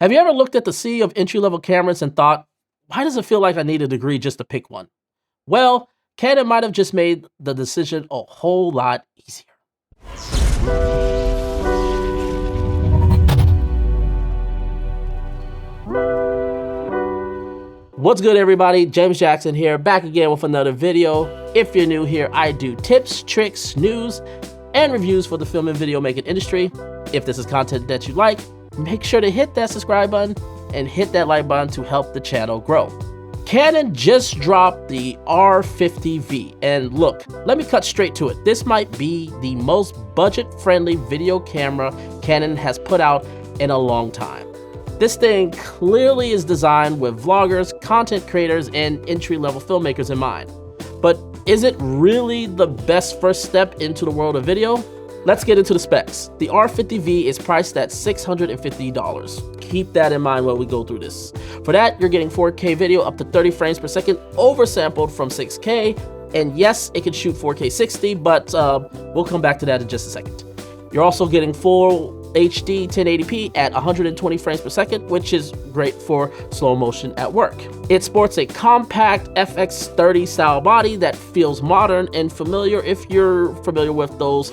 Have you ever looked at the sea of entry-level cameras and thought, why does it feel like I need a degree just to pick one? Well, Canon might have just made the decision a whole lot easier. What's good, everybody? James Jackson here, back again with another video. If you're new here, I do tips, tricks, news, and reviews for the film and video making industry. If this is content that you like, make sure to hit that subscribe button and hit that like button to help the channel grow. Canon just dropped the R50 V, and look, let me cut straight to it. This might be the most budget-friendly video camera Canon has put out in a long time. This thing clearly is designed with vloggers, content creators, and entry-level filmmakers in mind. But is it really the best first step into the world of video? Let's get into the specs. The R50 V is priced at $650. Keep that in mind when we go through this. For that, you're getting 4K video up to 30 frames per second, oversampled from 6K. And yes, it can shoot 4K 60, but we'll come back to that in just a second. You're also getting full HD 1080p at 120 frames per second, which is great for slow motion at work. It sports a compact FX30 style body that feels modern and familiar if you're familiar with those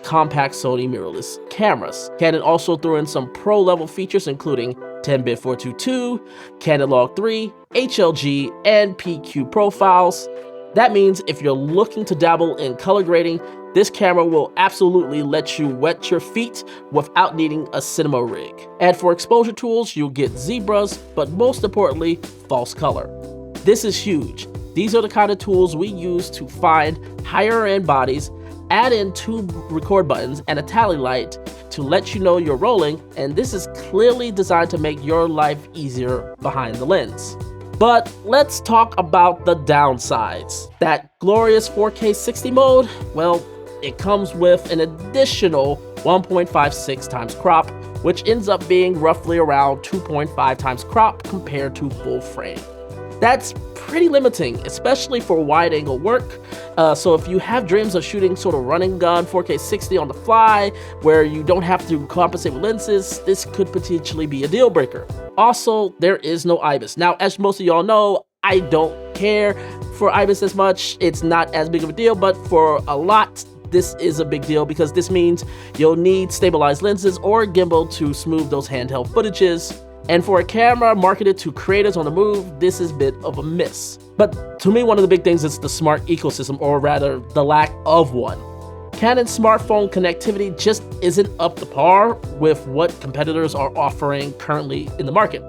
compact Sony mirrorless cameras. Canon also threw in some pro level features including 10-bit 422, Canon Log 3, HLG, and PQ profiles. That means if you're looking to dabble in color grading, this camera will absolutely let you wet your feet without needing a cinema rig. And for exposure tools, you'll get zebras, but most importantly, false color. This is huge. These are the kind of tools we use to find higher end bodies, add in 2 record buttons and a tally light to let you know you're rolling, and this is clearly designed to make your life easier behind the lens. But let's talk about the downsides. That glorious 4K 60 mode, well, it comes with an additional 1.56 times crop, which ends up being roughly around 2.5 times crop compared to full frame. That's pretty limiting, especially for wide angle work. So if you have dreams of shooting sort of running gun 4K 60 on the fly, where you don't have to compensate with lenses, this could potentially be a deal breaker. Also, there is no IBIS. Now, as most of y'all know, I don't care for IBIS as much. It's not as big of a deal, but for a lot, this is a big deal because this means you'll need stabilized lenses or a gimbal to smooth those handheld footages. And for a camera marketed to creators on the move, this is a bit of a miss. But to me, one of the big things is the smart ecosystem, or rather the lack of one. Canon's smartphone connectivity just isn't up to par with what competitors are offering currently in the market.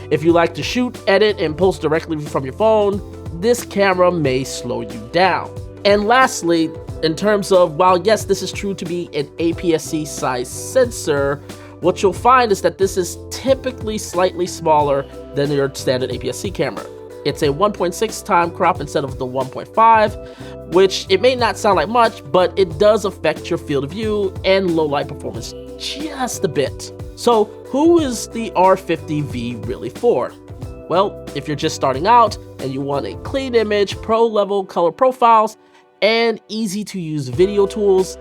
If you like to shoot, edit, and post directly from your phone, this camera may slow you down. And lastly, in terms of, while yes, this is true to be an APS-C size sensor, what you'll find is that this is typically slightly smaller than your standard APS-C camera. It's a 1.6 time crop instead of the 1.5, which it may not sound like much, but it does affect your field of view and low light performance just a bit. So who is the R50 V really for? Well, if you're just starting out and you want a clean image, pro level color profiles, and easy to use video tools,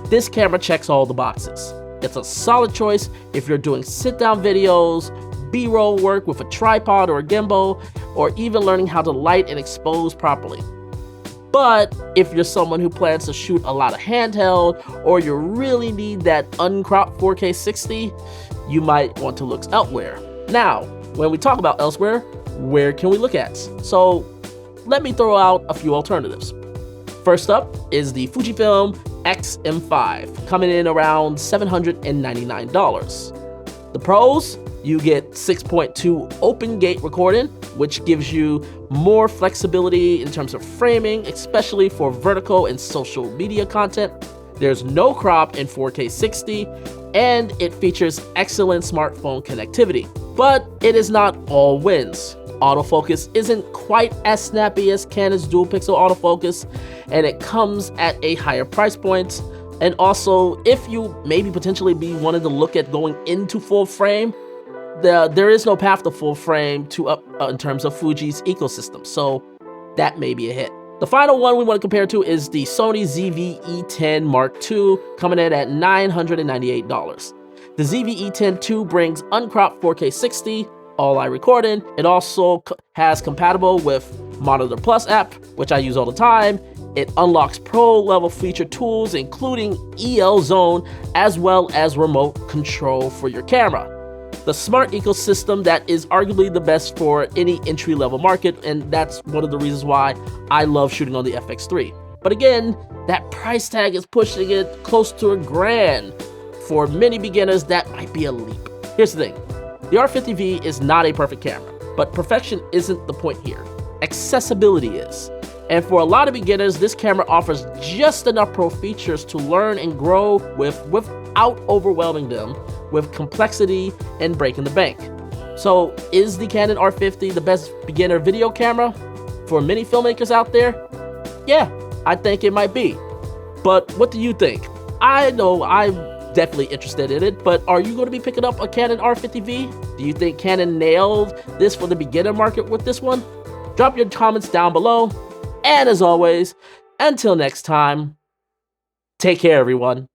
this camera checks all the boxes. It's a solid choice if you're doing sit-down videos, B-roll work with a tripod or a gimbal, or even learning how to light and expose properly. But if you're someone who plans to shoot a lot of handheld, or you really need that uncropped 4K 60, you might want to look elsewhere. Now, when we talk about elsewhere, where can we look at? So let me throw out a few alternatives. First up is the Fujifilm X-M5, coming in around $799. The pros, you get 6.2 open gate recording, which gives you more flexibility in terms of framing, especially for vertical and social media content. There's no crop in 4K 60, and it features excellent smartphone connectivity. But it is not all wins. Autofocus isn't quite as snappy as Canon's dual pixel autofocus, and it comes at a higher price point. And also, if you maybe potentially be wanting to look at going into full frame, there is no path to full frame in terms of Fuji's ecosystem, so that may be a hit. The final one we want to compare to is the Sony ZV-E10 II, coming in at $998. The ZV-E10 II brings uncropped 4K 60, all I record in. It also has compatible with Monitor Plus app, which I use all the time. It unlocks pro level feature tools, including EL Zone, as well as remote control for your camera. The smart ecosystem that is arguably the best for any entry-level market, and that's one of the reasons why I love shooting on the FX3. But again, that price tag is pushing it close to $1,000. For many beginners, that might be a leap. Here's the thing, the R50 V is not a perfect camera, but perfection isn't the point here. Accessibility is. And for a lot of beginners, this camera offers just enough pro features to learn and grow with without overwhelming them with complexity and breaking the bank. So is the Canon R50 the best beginner video camera for many filmmakers out there? Yeah, I think it might be. But what do you think? I know I'm definitely interested in it, but are you going to be picking up a Canon R50 V? Do you think Canon nailed this for the beginner market with this one? Drop your comments down below. And as always, until next time, take care everyone.